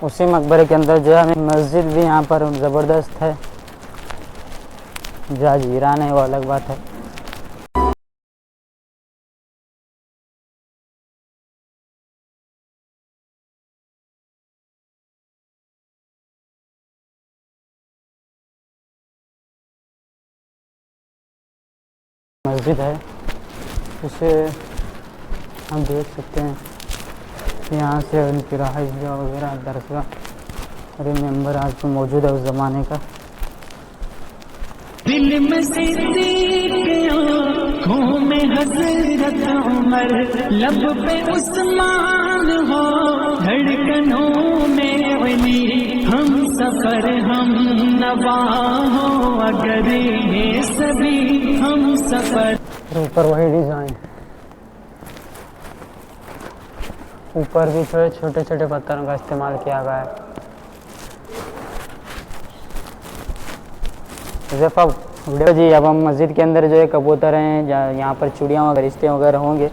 उसी मकबरे के अंदर जो है मस्जिद भी यहाँ पर ज़बरदस्त है। जाजीरान है वो अलग बात है। मस्जिद है, इसे हम देख सकते हैं। यहाँ से उनकी रहाइशगाह वगैरह दरगाह रिमेंबर आज तो मौजूद है उस ज़माने का। दिल में सिद्दीक़ आँखों में हज़रत उमर, लब पे उस्मान हो, धड़कनों में अली, हम सफर हम नवा हो, अगर ये सभी हम सफर। ऊपर वही डिज़ाइन, ऊपर भी थोड़े छोटे छोटे पत्थरों का इस्तेमाल किया गया है। जी अब हम मस्जिद के अंदर जो है कबूतर हैं, यहाँ पर चूड़ियाँ वगैरह रिश्ते वगैरह होंगे।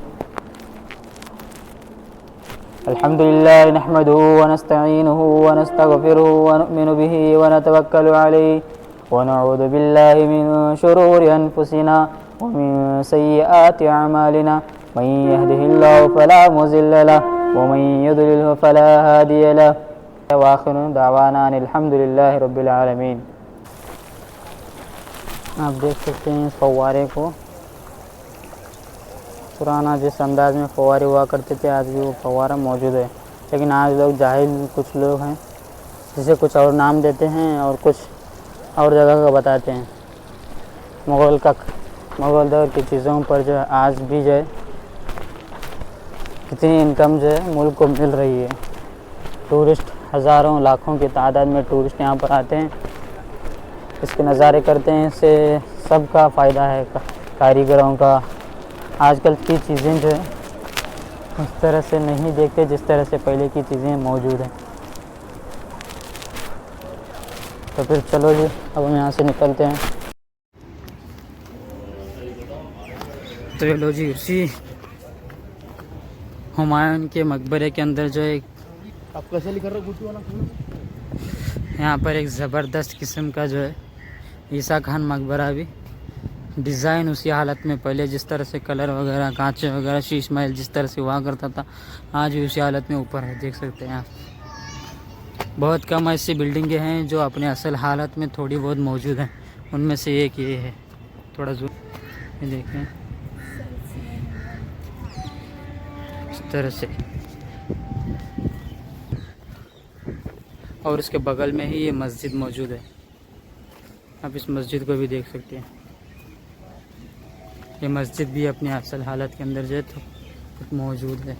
अल्हम्दुलिल्लाह नहमदुहु व नस्तईनुहु व नस्तगफिरुहु व नुमिनु बिही व नतवक्कलु अलैहि व नऊज़ु बिल्लाहि मिन शुरूरि अनफुसिना व मिन सय्यिआति अअमालिना मन यहदिहिल्लाहु फला मुज़िल्ल लहु व मन युद्लिल्हु फला हादिय लहु व आखिरु दावाना अल्हम्दुलिल्लाहि रब्बिल आलमीन। आप देख सकते हैं इस फव्वारे को। पुराना जिस अंदाज में फव्वारे हुआ करते थे, आज भी वो फव्वारा मौजूद है। लेकिन आज लोग जाहिल कुछ लोग हैं जिसे कुछ और नाम देते हैं और कुछ और जगह का बताते हैं। मुग़ल दौर की चीज़ों पर जो है आज भी जो है कितनी इनकम जो है मुल्क को मिल रही है। टूरिस्ट हज़ारों लाखों की तादाद में टूरिस्ट यहाँ पर आते हैं, इसके नज़ारे करते हैं। इससे सबका फ़ायदा है, कारीगरों का। आजकल की चीज़ें जो है उस तरह से नहीं देखते जिस तरह से पहले की चीज़ें मौजूद हैं। तो फिर चलो जी अब हम यहाँ से निकलते हैं। तो ये लो जी उसी हुमायूं के मकबरे के अंदर जो है यहाँ पर एक ज़बरदस्त किस्म का जो है ईसा खान मकबरा भी डिज़ाइन उसी हालत में, पहले जिस तरह से कलर वगैरह कांचे वगैरह शीश महल जिस तरह से हुआ करता था, आज भी उसी हालत में ऊपर है। देख सकते हैं आप। बहुत कम ऐसी बिल्डिंगें हैं जो अपने असल हालत में थोड़ी बहुत मौजूद हैं, उनमें से एक ये है। थोड़ा जो ये देखें इस तरह से, और इसके बगल में ही ये मस्जिद मौजूद है। आप इस मस्जिद को भी देख सकते हैं। ये मस्जिद भी अपनी असल हालत के अंदर जो है तो मौजूद है।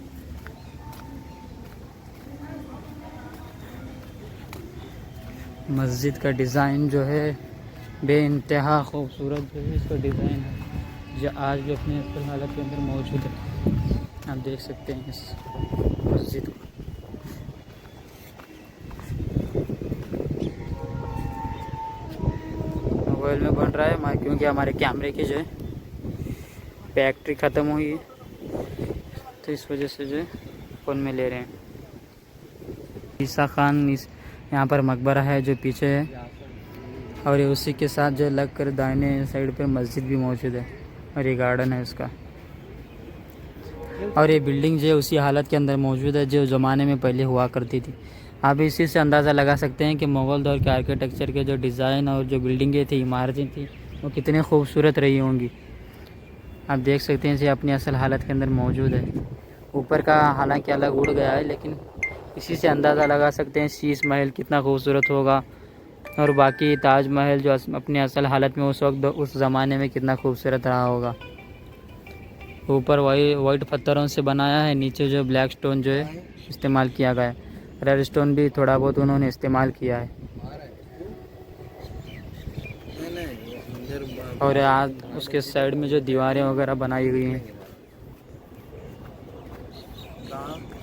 मस्जिद का डिज़ाइन जो है बेइंतहा खूबसूरत जो है इसका डिज़ाइन है, जो आज भी अपनी असल हालत के अंदर मौजूद है। आप देख सकते हैं इस मस्जिद को। मोबाइल में बन रहा है क्योंकि हमारे कैमरे की जो है बैटरी ख़त्म हुई है, तो इस वजह से जो है फ़ोन में ले रहे हैं। ईसा खान यहाँ पर मकबरा है जो पीछे है, और ये उसी के साथ जो लग कर दाहिने साइड पर मस्जिद भी मौजूद है, और ये गार्डन है उसका। और ये बिल्डिंग जो है उसी हालत के अंदर मौजूद है जो ज़माने में पहले हुआ करती थी। आप इसी से अंदाज़ा लगा सकते हैं कि मुग़ल दौर के आर्किटेक्चर के जो डिज़ाइन और जो बिल्डिंगें थी, इमारतें थी, वो कितनी खूबसूरत रही होंगी। आप देख सकते हैं ये अपनी असल हालत के अंदर मौजूद है। ऊपर का हालांकि अलग उड़ गया है, लेकिन इसी से अंदाज़ा लगा सकते हैं शीश महल कितना खूबसूरत होगा, और बाकी ताज महल जो अपनी असल हालत में उस वक्त उस ज़माने में कितना खूबसूरत रहा होगा। ऊपर वाइट पत्थरों से बनाया है, नीचे जो ब्लैक स्टोन जो है इस्तेमाल किया गया है। रेड स्टोन भी थोड़ा बहुत उन्होंने इस्तेमाल किया है। और आज उसके साइड में जो दीवारें वगैरह बनाई हुई हैं,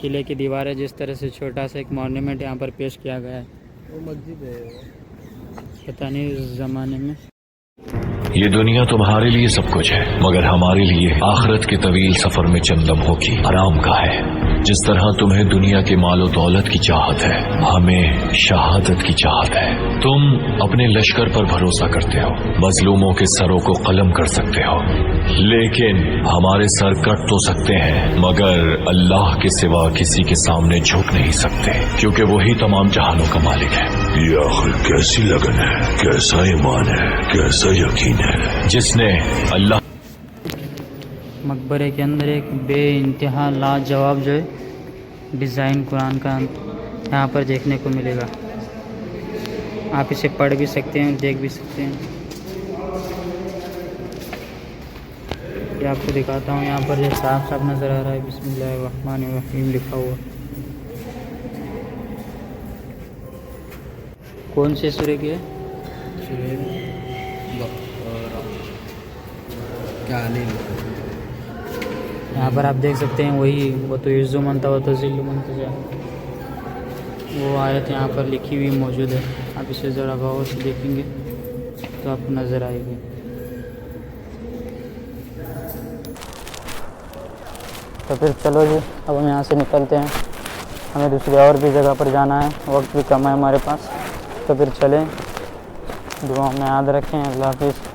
किले की दीवारें, जिस तरह से छोटा सा एक मॉन्यूमेंट यहाँ पर पेश किया गया है। वो मस्जिद है, पता नहीं उस ज़माने में। ये दुनिया तुम्हारे लिए सब कुछ है, मगर हमारे लिए आखिरत के तवील सफर में चंद लम्हों की आराम का है। जिस तरह तुम्हें दुनिया के मालो दौलत की चाहत है, हमें शहादत की चाहत है। तुम अपने लश्कर पर भरोसा करते हो, मजलूमों के सरों को कलम कर सकते हो, लेकिन हमारे सर कट तो सकते हैं, मगर अल्लाह के सिवा किसी के सामने झुक नहीं सकते, क्योंकि वही तमाम जहानों का मालिक है। ये आखिर कैसी लगन है, कैसा ईमान है, कैसा यकीन है। जिसने अल्लाह मकबरे के अंदर एक बे इंतहा लाजवाब जो है डिज़ाइन कुरान का यहाँ पर देखने को मिलेगा। आप इसे पढ़ भी सकते हैं और देख भी सकते हैं। ये आपको दिखाता हूँ, यहाँ पर जो साफ साफ नज़र आ रहा है बिस्मिल्लाहिर्रहमानिर्रहीम लिखा हुआ। कौन से सूरे की है? यहाँ पर आप देख सकते हैं वही वो तो इज़्ज़ु मन था वो तो ज़िल्लु मन था, वो आयत यहाँ पर लिखी हुई मौजूद है। आप इसे ज़रा गौर से देखेंगे तो आपको नज़र आएगी। तो फिर चलो जी, अब हम यहाँ से निकलते हैं, हमें दूसरी और भी जगह पर जाना है, वक्त भी कम है हमारे पास। तो फिर चलें, दुआ में याद रखें। अल्लाह हाफ़िज़।